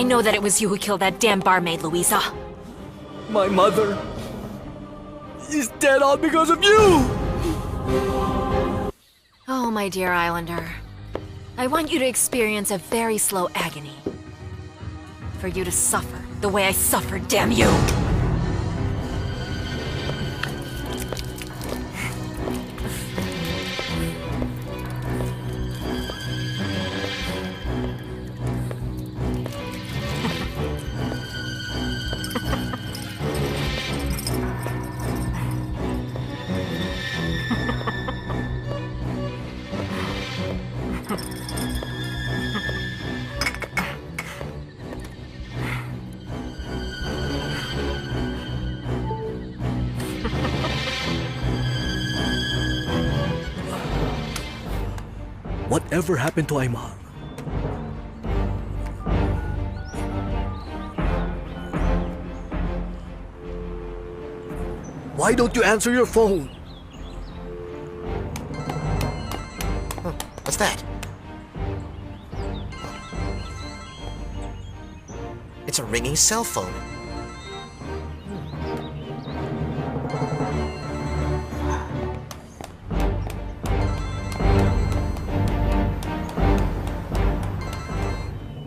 I know that it was you who killed that damn barmaid, Luisa. My mother is dead all because of you! Oh, my dear Islander. I want you to experience a very slow agony. For you to suffer the way I suffered, damn you! Whatever happened to Aymar? Why don't you answer your phone? What's that? It's a ringing cell phone.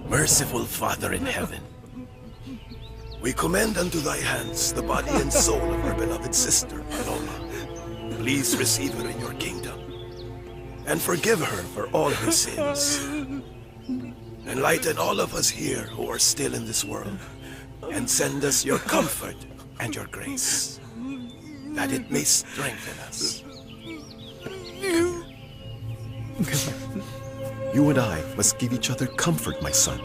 Merciful Father in heaven, we commend unto thy hands the body and soul of our beloved sister, Paloma. Please receive her in your kingdom and forgive her for all her sins. Enlighten all of us here who are still in this world and send us your comfort and your grace, that it may strengthen us. You and I must give each other comfort, my son.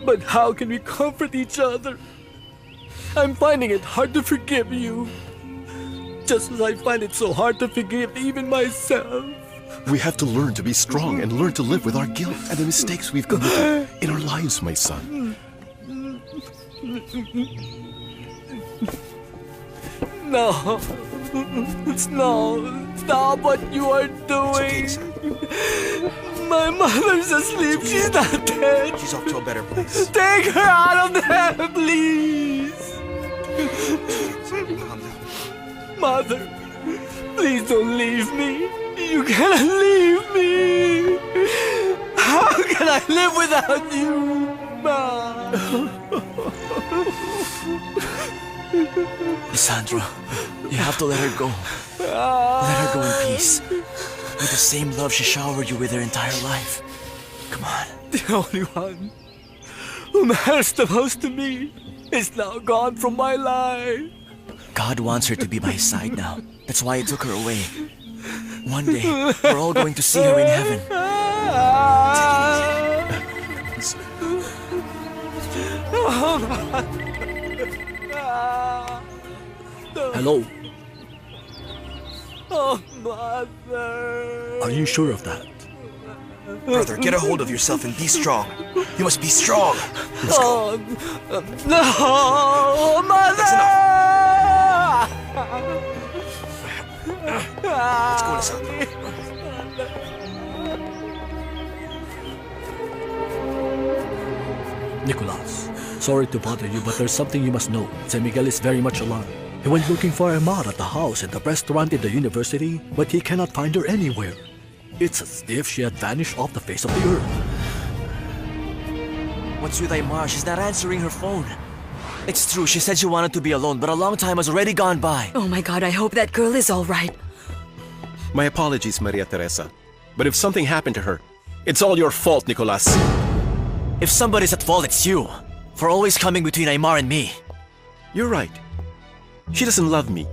But how can we comfort each other? I'm finding it hard to forgive you. Just as I find it so hard to forgive even myself. We have to learn to be strong and learn to live with our guilt and the mistakes we've committed in our lives, my son. No. Stop what you are doing. My mother's asleep. She's not dead. She's off to a better place. Take her out of there, please. Calm down. Mother, please don't leave me. You cannot leave me. How can I live without you, Ma? Lissandra, you have to let her go. Let her go in peace. With the same love she showered you with her entire life. Come on. The only one who matters the most to me is now gone from my life. God wants her to be by his side now. That's why he took her away. One day, we're all going to see her in heaven. Hello? Oh, Mother. Are you sure of that? Brother, get a hold of yourself and be strong. You must be strong. Let's go. No, Mother! Let's go, Lissandra. Nicolas, sorry to bother you, but there's something you must know. San Miguel is very much alarmed. He went looking for Aymar at the house and the restaurant in the university, but he cannot find her anywhere. It's as if she had vanished off the face of the earth. What's with Aymar? She's not answering her phone. It's true, she said she wanted to be alone, but a long time has already gone by. Oh my God, I hope that girl is all right. My apologies, Maria Teresa. But if something happened to her, it's all your fault, Nicolas. If somebody's at fault, it's you. For always coming between Aymar and me. You're right. She doesn't love me.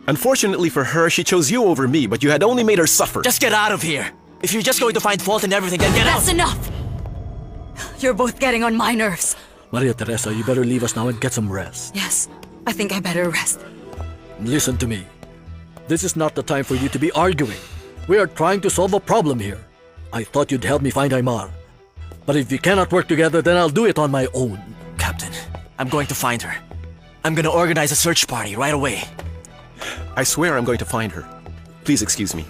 Unfortunately for her, she chose you over me, but you had only made her suffer. Just get out of here. If you're just going to find fault in everything, then get out. That's enough! You're both getting on my nerves. Maria Teresa, you better leave us now and get some rest. Yes, I think I better rest. Listen to me. This is not the time for you to be arguing. We are trying to solve a problem here. I thought you'd help me find Aymar. But if we cannot work together, then I'll do it on my own. Captain, I'm going to find her. I'm going to organize a search party right away. I swear I'm going to find her. Please excuse me.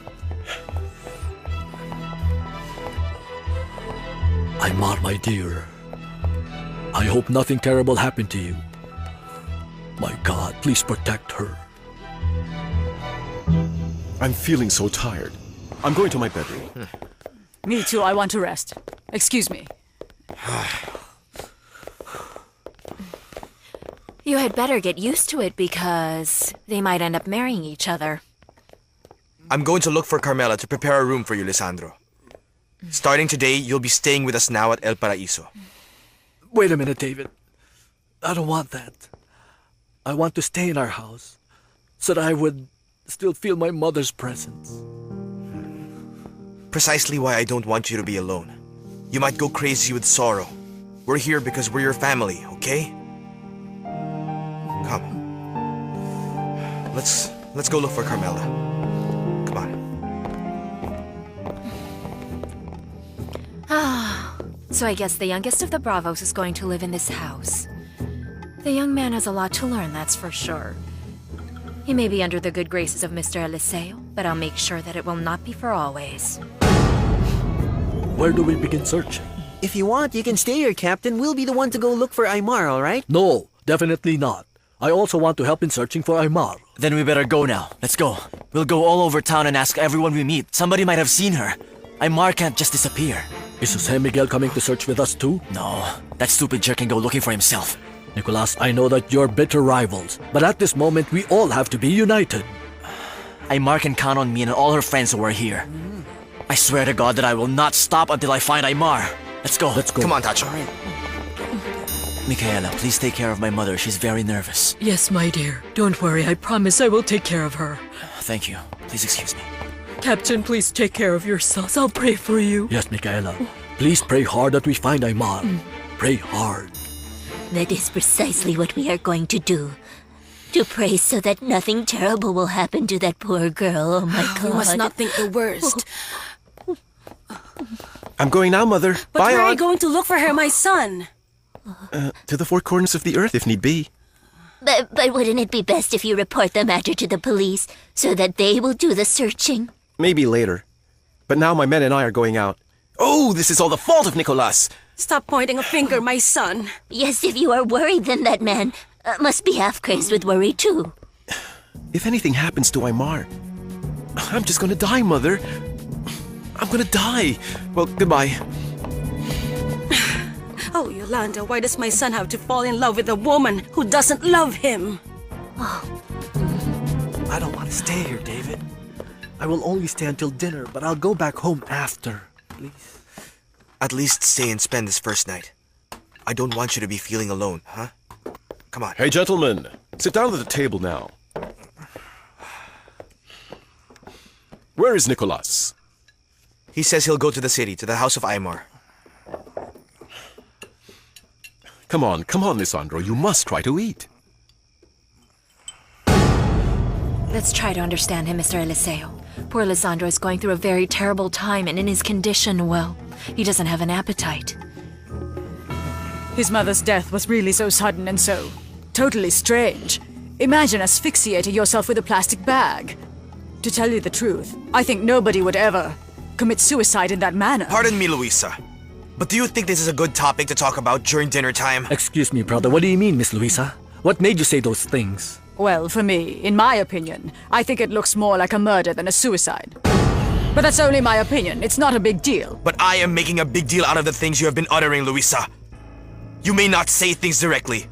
Aymar, my dear. I hope nothing terrible happened to you. My God, please protect her. I'm feeling so tired. I'm going to my bedroom. Me too, I want to rest. Excuse me. You had better get used to it because they might end up marrying each other. I'm going to look for Carmela to prepare a room for you, Lisandro. Starting today, you'll be staying with us now at El Paraiso. Wait a minute, David. I don't want that. I want to stay in our house so that I would still feel my mother's presence. Precisely why I don't want you to be alone. You might go crazy with sorrow. We're here because we're your family, okay? Come. Let's go look for Carmela. Come on. So I guess the youngest of the Bravos is going to live in this house. The young man has a lot to learn, that's for sure. He may be under the good graces of Mr. Eliseo, but I'll make sure that it will not be for always. Where do we begin searching? If you want, you can stay here, Captain. We'll be the one to go look for Aymar, all right? No, definitely not. I also want to help in searching for Aymar. Then we better go now. Let's go. We'll go all over town and ask everyone we meet. Somebody might have seen her. Aymar can't just disappear. Is Jose Miguel coming to search with us too? No, that stupid jerk can go looking for himself. Nicolas, I know that you're bitter rivals, but at this moment we all have to be united. Aymar can count on me and all her friends who are here. I swear to God that I will not stop until I find Aymar. Let's go. Let's go. Come on, Tacho. Michaela, please take care of my mother. She's very nervous. Yes, my dear. Don't worry. I promise I will take care of her. Thank you. Please excuse me. Captain, please take care of yourselves. I'll pray for you. Yes, Michaela. Please pray hard that we find Aymar. Pray hard. That is precisely what we are going to do. To pray so that nothing terrible will happen to that poor girl. Oh my God. You must not think the worst. I'm going now, Mother. But Bye, where are you Aunt. going to look for her, my son? To the four corners of the earth, if need be. But wouldn't it be best if you report the matter to the police so that they will do the searching? Maybe later. But now my men and I are going out. Oh, this is all the fault of Nicolas! Stop pointing a finger, my son. Yes, if you are worried, then that man must be half crazed with worry too. If anything happens to Aymar, I'm just gonna die, Mother. I'm gonna die. Well, goodbye. Oh, Yolanda, why does my son have to fall in love with a woman who doesn't love him? I don't want to stay here, David. I will only stay until dinner, but I'll go back home after. Please. At least stay and spend this first night. I don't want you to be feeling alone, huh? Come on. Hey, gentlemen. Sit down at the table now. Where is Nicolas? He says he'll go to the city, to the house of Aymar. Come on, Lisandro. You must try to eat. Let's try to understand him, Mr. Eliseo. Poor Lisandro is going through a very terrible time, and in his condition, well, he doesn't have an appetite. His mother's death was really so sudden and so totally strange. Imagine asphyxiating yourself with a plastic bag. To tell you the truth, I think nobody would ever commit suicide in that manner. Pardon me, Luisa. But do you think this is a good topic to talk about during dinner time? Excuse me, brother. What do you mean, Miss Luisa? What made you say those things? Well, for me, in my opinion, I think it looks more like a murder than a suicide. But that's only my opinion. It's not a big deal. But I am making a big deal out of the things you have been uttering, Luisa. You may not say things directly,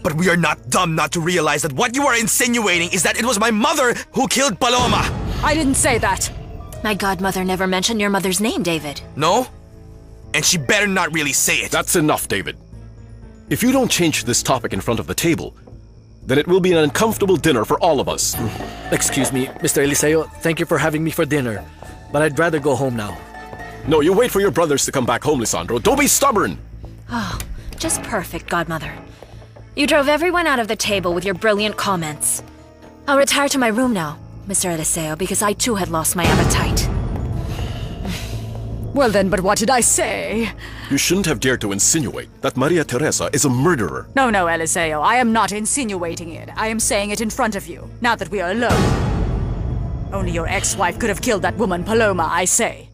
but we are not dumb not to realize that what you are insinuating is that it was my mother who killed Paloma. I didn't say that. My godmother never mentioned your mother's name, David. No? And she better not really say it. That's enough, David. If you don't change this topic in front of the table, then it will be an uncomfortable dinner for all of us. Excuse me, Mr. Eliseo. Thank you for having me for dinner, but I'd rather go home now. No, you wait for your brothers to come back home, Lisandro. Don't be stubborn! Oh, just perfect, godmother. You drove everyone out of the table with your brilliant comments. I'll retire to my room now, Mr. Eliseo, because I too had lost my appetite. Well then, but what did I say? You shouldn't have dared to insinuate that Maria Teresa is a murderer. No, Eliseo, I am not insinuating it. I am saying it in front of you, now that we are alone. Only your ex-wife could have killed that woman, Paloma, I say.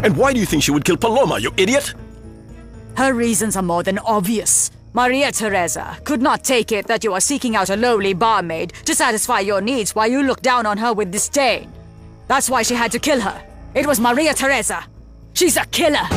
And why do you think she would kill Paloma, you idiot? Her reasons are more than obvious. Maria Teresa could not take it that you are seeking out a lowly barmaid to satisfy your needs while you look down on her with disdain. That's why she had to kill her. It was Maria Teresa. She's a killer.